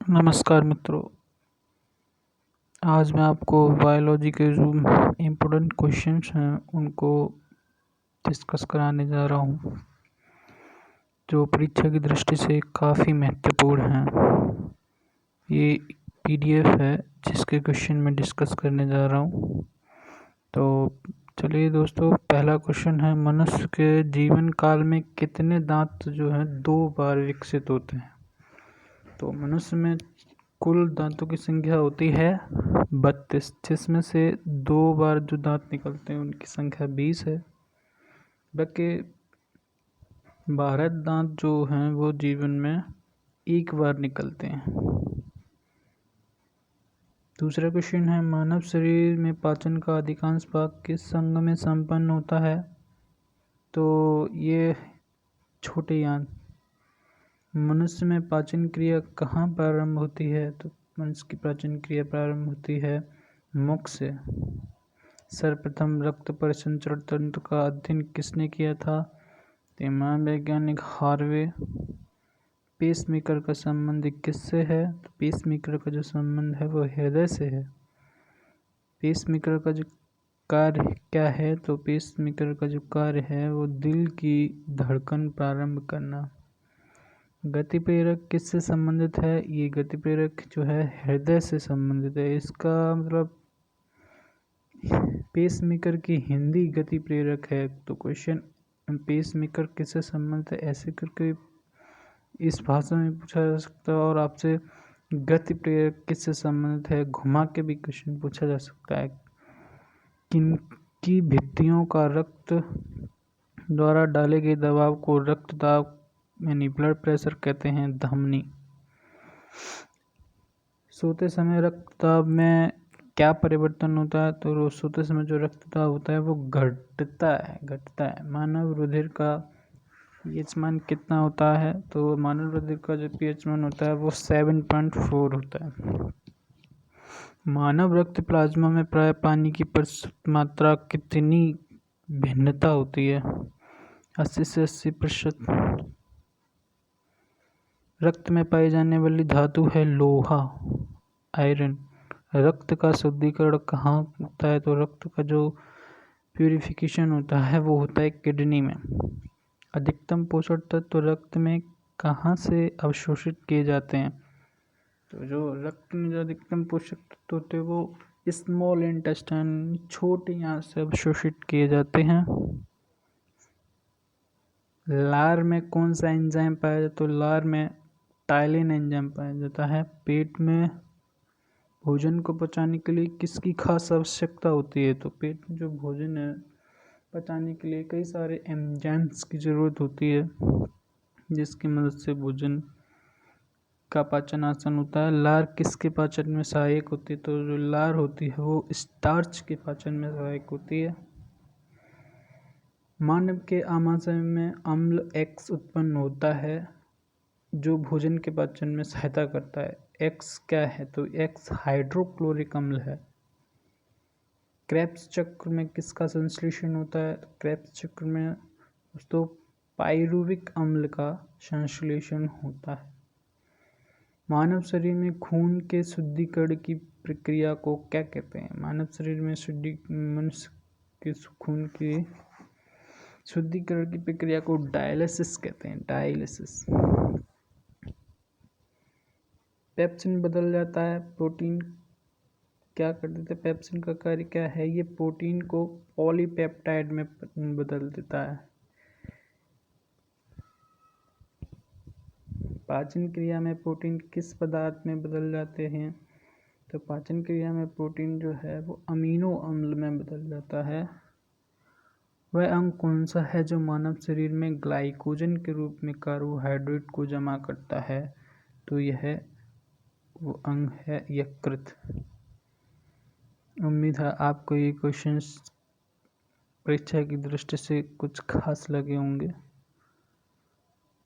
नमस्कार मित्रों। आज मैं आपको बायोलॉजी के जो इम्पोर्टेंट क्वेश्चंस हैं उनको डिस्कस कराने जा रहा हूँ, जो परीक्षा की दृष्टि से काफ़ी महत्वपूर्ण हैं। ये पीडीएफ है जिसके क्वेश्चन मैं डिस्कस करने जा रहा हूँ। तो चलिए दोस्तों, पहला क्वेश्चन है, मनुष्य के जीवन काल में कितने दांत जो हैं 2 बार विकसित होते हैं? तो मनुष्य में कुल दांतों की संख्या होती है 32, जिसमें से 2 बार जो दांत निकलते हैं उनकी संख्या 20 है। बाकी 12 दांत जो हैं वो जीवन में एक बार निकलते हैं। दूसरा क्वेश्चन है, मानव शरीर में पाचन का अधिकांश भाग किस अंग में संपन्न होता है? तो ये छोटे यान। मनुष्य में पाचन क्रिया कहाँ प्रारंभ होती है? तो मनुष्य की पाचन क्रिया प्रारंभ होती है मुख से। सर्वप्रथम रक्त परिसंचरण तंत्र का अध्ययन किसने किया था? तो महान वैज्ञानिक हार्वे। पेसमेकर का संबंध किससे है? तो पेसमेकर का जो संबंध है वो हृदय से है। पेसमेकर का जो कार्य क्या है? तो पेसमेकर का जो कार्य है वो दिल की धड़कन प्रारंभ करना। गति प्रेरक किससे संबंधित है? ये गति प्रेरक जो है हृदय से संबंधित है। इसका मतलब पेसमेकर की हिंदी गति प्रेरक है। तो क्वेश्चन पेसमेकर किससे संबंधित है ऐसे करके इस भाषा में पूछा जा सकता है, और आपसे गति प्रेरक किससे संबंधित है घुमा के भी क्वेश्चन पूछा जा सकता है। किनकी भित्तियों का रक्त द्वारा डाले गए दबाव को रक्तदाब यानी ब्लड प्रेशर कहते हैं? धमनी। सोते समय रक्तदाब में क्या परिवर्तन होता है? तो सोते समय जो रक्तदाब होता है वो घटता है। मानव रुधिर का पीएच मान कितना होता है? तो मानव रुधिर का जो पीएच मान होता है वो 7.4 होता है। मानव रक्त प्लाज्मा में प्राय पानी की प्रतिशत मात्रा कितनी भिन्नता होती है? 80 से 80%। रक्त में पाई जाने वाली धातु है लोहा, आयरन। रक्त का शुद्धिकरण कहाँ होता है? तो रक्त का जो प्यूरिफिकेशन होता है वो होता है किडनी में। अधिकतम पोषक तत्व रक्त में कहाँ से अवशोषित किए जाते हैं? तो जो रक्त में जो अधिकतम पोषक तत्व होते हैं वो स्मॉल इंटेस्टाइन, छोटे यहाँ से अवशोषित किए जाते हैं। लार में कौन सा एंजाइम पाया जाता है? तो लार में टाइलिन एंजाइम पाया जाता है। पेट में भोजन को पचाने के लिए किसकी खास आवश्यकता होती है? तो पेट में जो भोजन है पचाने के लिए कई सारे एंजाइम्स की ज़रूरत होती है, जिसकी मदद से भोजन का पाचन आसान होता है। लार किसके पाचन में सहायक होती है? तो जो लार होती है वो स्टार्च के पाचन में सहायक होती है। मानव के आमाशय में अम्ल X उत्पन्न होता है जो भोजन के पाचन में सहायता करता है। X क्या है? तो X हाइड्रोक्लोरिक अम्ल है। क्रेब्स चक्र में किसका संश्लेषण होता है? तो क्रेब्स चक्र में दोस्तों पाइरुविक अम्ल का संश्लेषण होता है। मानव शरीर में खून के शुद्धिकरण की प्रक्रिया को क्या कहते हैं? मानव शरीर में मनुष्य के खून के शुद्धिकरण की प्रक्रिया को डायलिसिस कहते हैं। डायलिसिस। पेप्सिन बदल जाता है प्रोटीन क्या कर देता है? पेप्सिन का कार्य क्या है? ये प्रोटीन को पॉलीपेप्टाइड में बदल देता है। पाचन क्रिया में प्रोटीन किस पदार्थ में बदल जाते हैं? तो पाचन क्रिया में प्रोटीन जो है वो अमीनो अम्ल में बदल जाता है। वह अंग कौन सा है जो मानव शरीर में ग्लाइकोजन के रूप में कार्बोहाइड्रेट को जमा करता है? तो यह वो अंग है यकृत। उम्मीद है आपको ये क्वेश्चंस परीक्षा की दृष्टि से कुछ खास लगे होंगे।